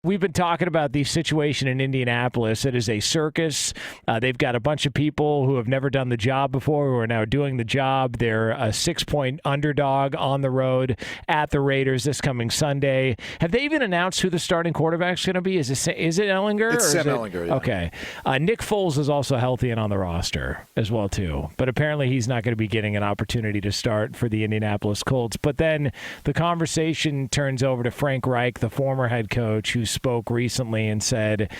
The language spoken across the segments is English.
We've been talking about the situation in Indianapolis. It is a circus. They've got a bunch of people who have never done the job before who are now doing the job. They're a 6-point underdog on the road at the Raiders this coming Sunday. Have they even announced who the starting quarterback's going to be? Is it Ehlinger? It's Sam Ehlinger, yeah. Okay. Nick Foles is also healthy and on the roster as well, too. But apparently he's not going to be getting an opportunity to start for the Indianapolis Colts. But then the conversation turns over to Frank Reich, the former head coach, who spoke recently and said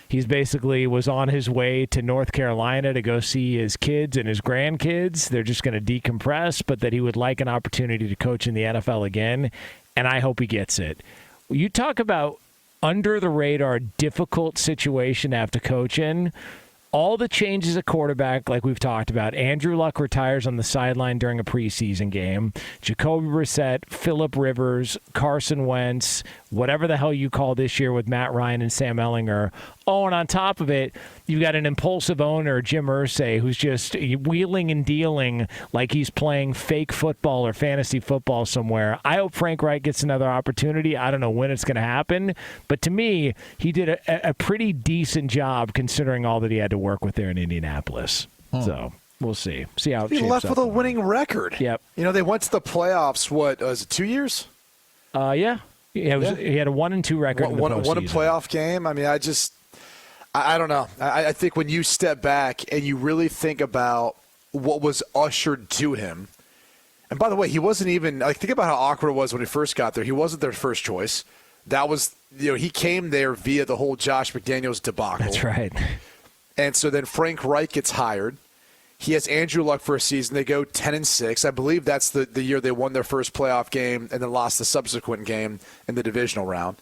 he's basically was on his way to North Carolina to go see his kids and his grandkids. They're just going to decompress, but that he would like an opportunity to coach in the NFL again, and I hope he gets it. You talk about under the radar, difficult situation to have to coach in. All the changes at quarterback, like we've talked about. Andrew Luck retires on the sideline during a preseason game. Jacoby Brissett, Phillip Rivers, Carson Wentz, whatever the hell you call this year with Matt Ryan and Sam Ehlinger. Oh, and on top of it, you've got an impulsive owner, Jim Irsay, who's just wheeling and dealing like he's playing fake football or fantasy football somewhere. I hope Frank Reich gets another opportunity. I don't know when it's going to happen, but to me, he did a pretty decent job considering all that he had to work with there in Indianapolis. So we'll see. See how it shapes up. He left with a winning record. Yep. You know, they went to the playoffs, what, was it 2 years? Yeah. He had a 1-2 record in the postseason. Won a playoff game. I mean, I don't know. I think when you step back and you really think about what was ushered to him, and by the way, he wasn't even, think about how awkward it was when he first got there. He wasn't their first choice. That was, he came there via the whole Josh McDaniels debacle. That's right. And so then Frank Reich gets hired. He has Andrew Luck for a season. They go 10-6. I believe that's the year they won their first playoff game and then lost the subsequent game in the divisional round.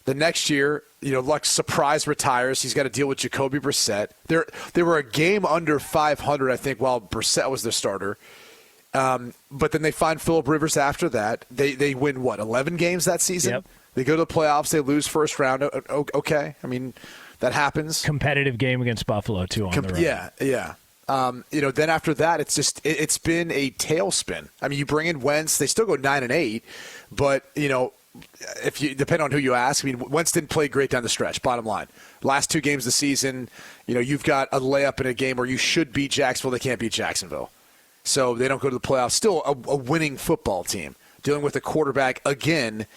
The next year, Luck surprise retires. He's got to deal with Jacoby Brissett. They were a game under 500, I think, while Brissett was their starter. But then they find Phillip Rivers after that. They win, 11 games that season? Yep. They go to the playoffs. They lose first round. Okay. I mean, that happens. Competitive game against Buffalo, too, on the road. Yeah. Then after that, it's been a tailspin. I mean, you bring in Wentz. They still go 9-8, but, if you depend on who you ask, I mean, Wentz didn't play great down the stretch, bottom line. Last 2 games of the season, you've got a layup in a game where you should beat Jacksonville. They can't beat Jacksonville. So they don't go to the playoffs. Still a winning football team, dealing with a quarterback again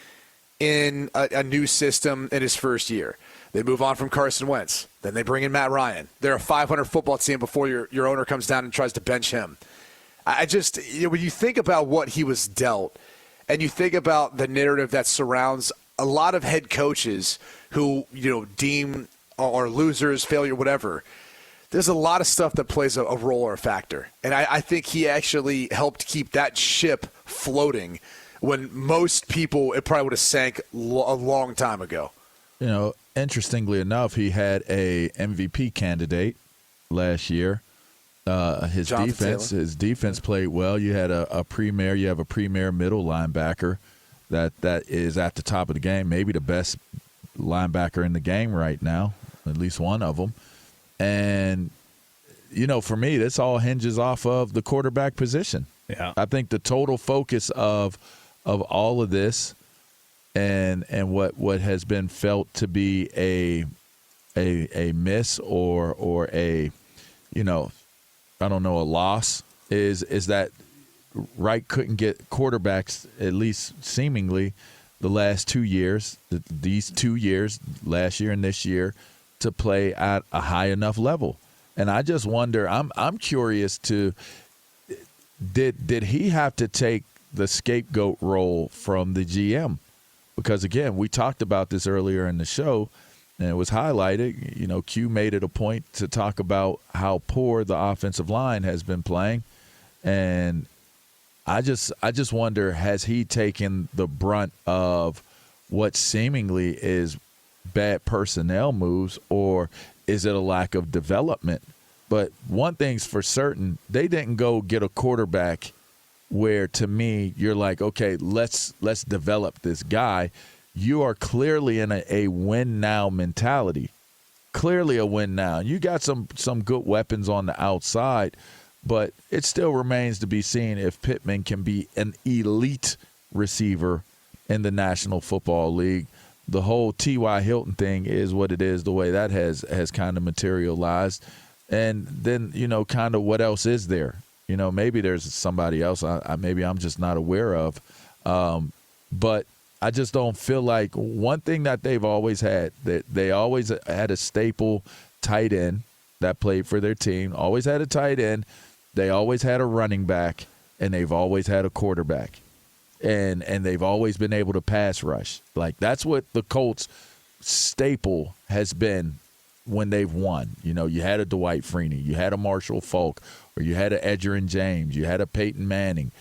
in a new system in his first year. They move on from Carson Wentz. Then they bring in Matt Ryan. They're a 500 football team before your owner comes down and tries to bench him. I just, when you think about what he was dealt, and you think about the narrative that surrounds a lot of head coaches who, deem are losers, failure, whatever, there's a lot of stuff that plays a role or a factor. And I think he actually helped keep that ship floating when most people, it probably would have sank a long time ago. Interestingly enough, he had a MVP candidate last year. His defense played well. You had a premier middle linebacker that is at the top of the game, maybe the best linebacker in the game right now, at least one of them. And for me, this all hinges off of the quarterback position. Yeah, I think the total focus of all of this and what has been felt to be a miss or a a loss is that Wright couldn't get quarterbacks, at least seemingly, the last 2 years, these 2 years, last year and this year, to play at a high enough level. And I just wonder, I'm curious did he have to take the scapegoat role from the GM? Because, again, we talked about this earlier in the show, and it was highlighted. Q made it a point to talk about how poor the offensive line has been playing. And I just wonder, has he taken the brunt of what seemingly is bad personnel moves, or is it a lack of development? But one thing's for certain, they didn't go get a quarterback where, to me, you're like, okay, let's develop this guy. You are clearly in a win now mentality. Clearly a win now. You got some good weapons on the outside, but it still remains to be seen if Pittman can be an elite receiver in the National Football League. the whole T.Y. Hilton thing is what it is, the way that has kind of materialized. And then, kind of what else is there? Maybe there's somebody else maybe I'm just not aware of. But I just don't feel like one thing that they've always had, that they always had a staple tight end that played for their team, always had a tight end. They always had a running back, and they've always had a quarterback. And they've always been able to pass rush. Like, that's what the Colts' staple has been when they've won. You had a Dwight Freeney, you had a Marshall Faulk, or you had a Edgerrin James, you had a Peyton Manning.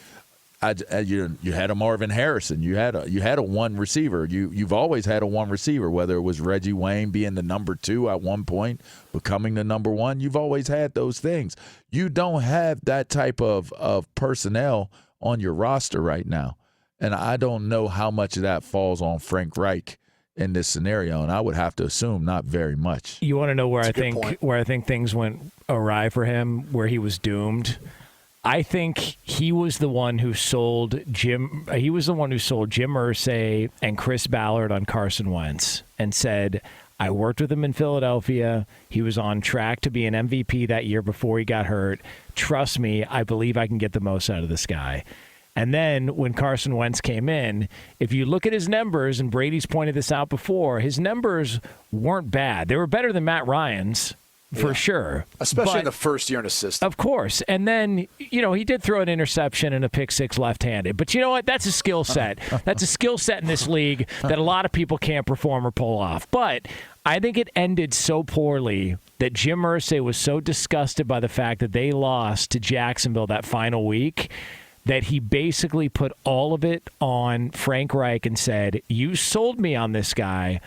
You had a Marvin Harrison. You had a one receiver. You've always had a one receiver, whether it was Reggie Wayne being the number 2 at one point, becoming the number 1. You've always had those things. You don't have that type of personnel on your roster right now. And I don't know how much of that falls on Frank Reich in this scenario, and I would have to assume not very much. You want to know where I think things went awry for him, where he was doomed? I think he was the one who sold Jim Irsay and Chris Ballard on Carson Wentz and said, I worked with him in Philadelphia. He was on track to be an MVP that year before he got hurt. Trust me, I believe I can get the most out of this guy. And then when Carson Wentz came in, if you look at his numbers, and Brady's pointed this out before, his numbers weren't bad. They were better than Matt Ryan's. For sure. Especially in the first year in a system. Of course. And then, he did throw an interception and a pick six left-handed. But you know what? That's a skill set. That's a skill set in this league that a lot of people can't perform or pull off. But I think it ended so poorly that Jim Irsay was so disgusted by the fact that they lost to Jacksonville that final week that he basically put all of it on Frank Reich and said, you sold me on this guy.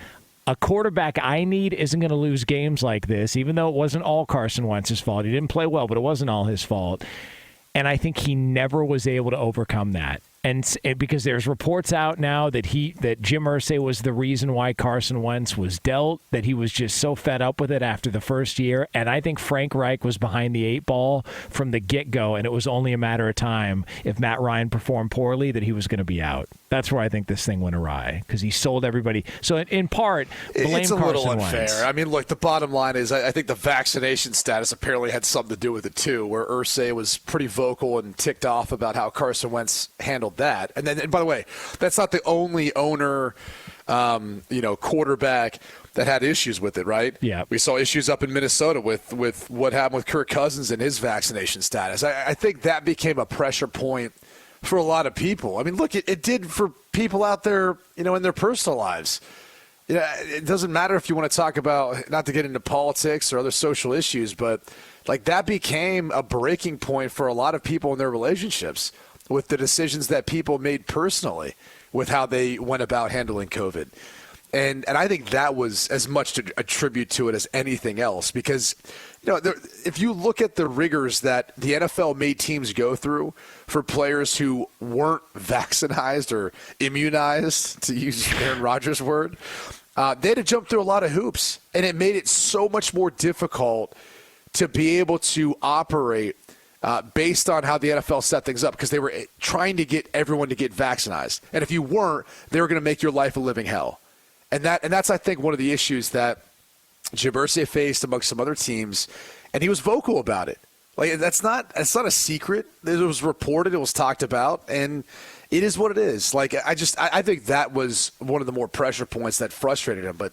A quarterback I need isn't going to lose games like this, even though it wasn't all Carson Wentz's fault. He didn't play well, but it wasn't all his fault. And I think he never was able to overcome that. And because there's reports out now that Jim Irsay was the reason why Carson Wentz was dealt, that he was just so fed up with it after the first year. And I think Frank Reich was behind the 8 ball from the get-go, and it was only a matter of time, if Matt Ryan performed poorly, that he was going to be out. That's where I think this thing went awry, because he sold everybody. So in part, blame it's a Carson little unfair. Wentz. I mean, look, the bottom line is I think the vaccination status apparently had something to do with it too, where Irsay was pretty vocal and ticked off about how Carson Wentz handled that. And by the way, that's not the only owner, quarterback that had issues with it, right? Yeah. We saw issues up in Minnesota with what happened with Kirk Cousins and his vaccination status. I think that became a pressure point for a lot of people. I mean, look, it did for people out there, in their personal lives. It doesn't matter if you want to talk about, not to get into politics or other social issues, but like that became a breaking point for a lot of people in their relationships with the decisions that people made personally with how they went about handling COVID. And I think that was as much to attribute to it as anything else, because if you look at the rigors that the NFL made teams go through for players who weren't vaccinated or immunized, to use Aaron Rodgers' word, they had to jump through a lot of hoops, and it made it so much more difficult to be able to operate based on how the NFL set things up, because they were trying to get everyone to get vaccinated. And if you weren't, they were going to make your life a living hell. And that's, I think, one of the issues that Jim Irsay faced amongst some other teams, and he was vocal about it. Like, it's not a secret. It was reported, it was talked about, and it is what it is. Like, I think that was one of the more pressure points that frustrated him. But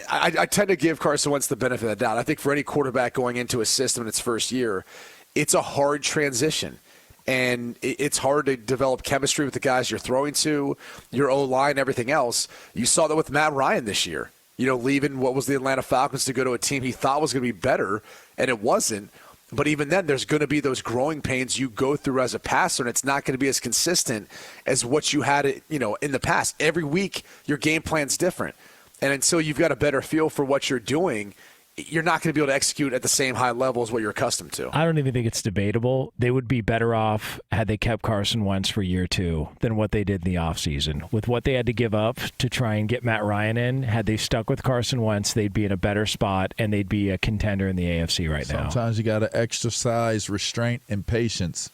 I tend to give Carson Wentz the benefit of the doubt. I think for any quarterback going into a system in its first year, it's a hard transition. And it's hard to develop chemistry with the guys you're throwing to, your O-line, everything else. You saw that with Matt Ryan this year. Leaving what was the Atlanta Falcons to go to a team he thought was going to be better, and it wasn't. But even then, there's going to be those growing pains you go through as a passer, and it's not going to be as consistent as what you had in the past. Every week, your game plan's different. And until you've got a better feel for what you're doing, you're not going to be able to execute at the same high level as what you're accustomed to. I don't even think it's debatable. They would be better off had they kept Carson Wentz for year 2 than what they did in the offseason. With what they had to give up to try and get Matt Ryan in, had they stuck with Carson Wentz, they'd be in a better spot, and they'd be a contender in the AFC right now. Sometimes you got to exercise restraint and patience.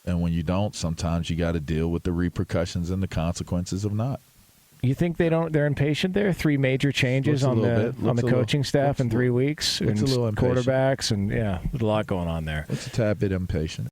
And when you don't, sometimes you got to deal with the repercussions and the consequences of not. You think they're impatient there? 3 major changes on the coaching staff in 3 weeks, and a little impatient. quarterbacks, and there's a lot going on there. It's a tad bit impatient.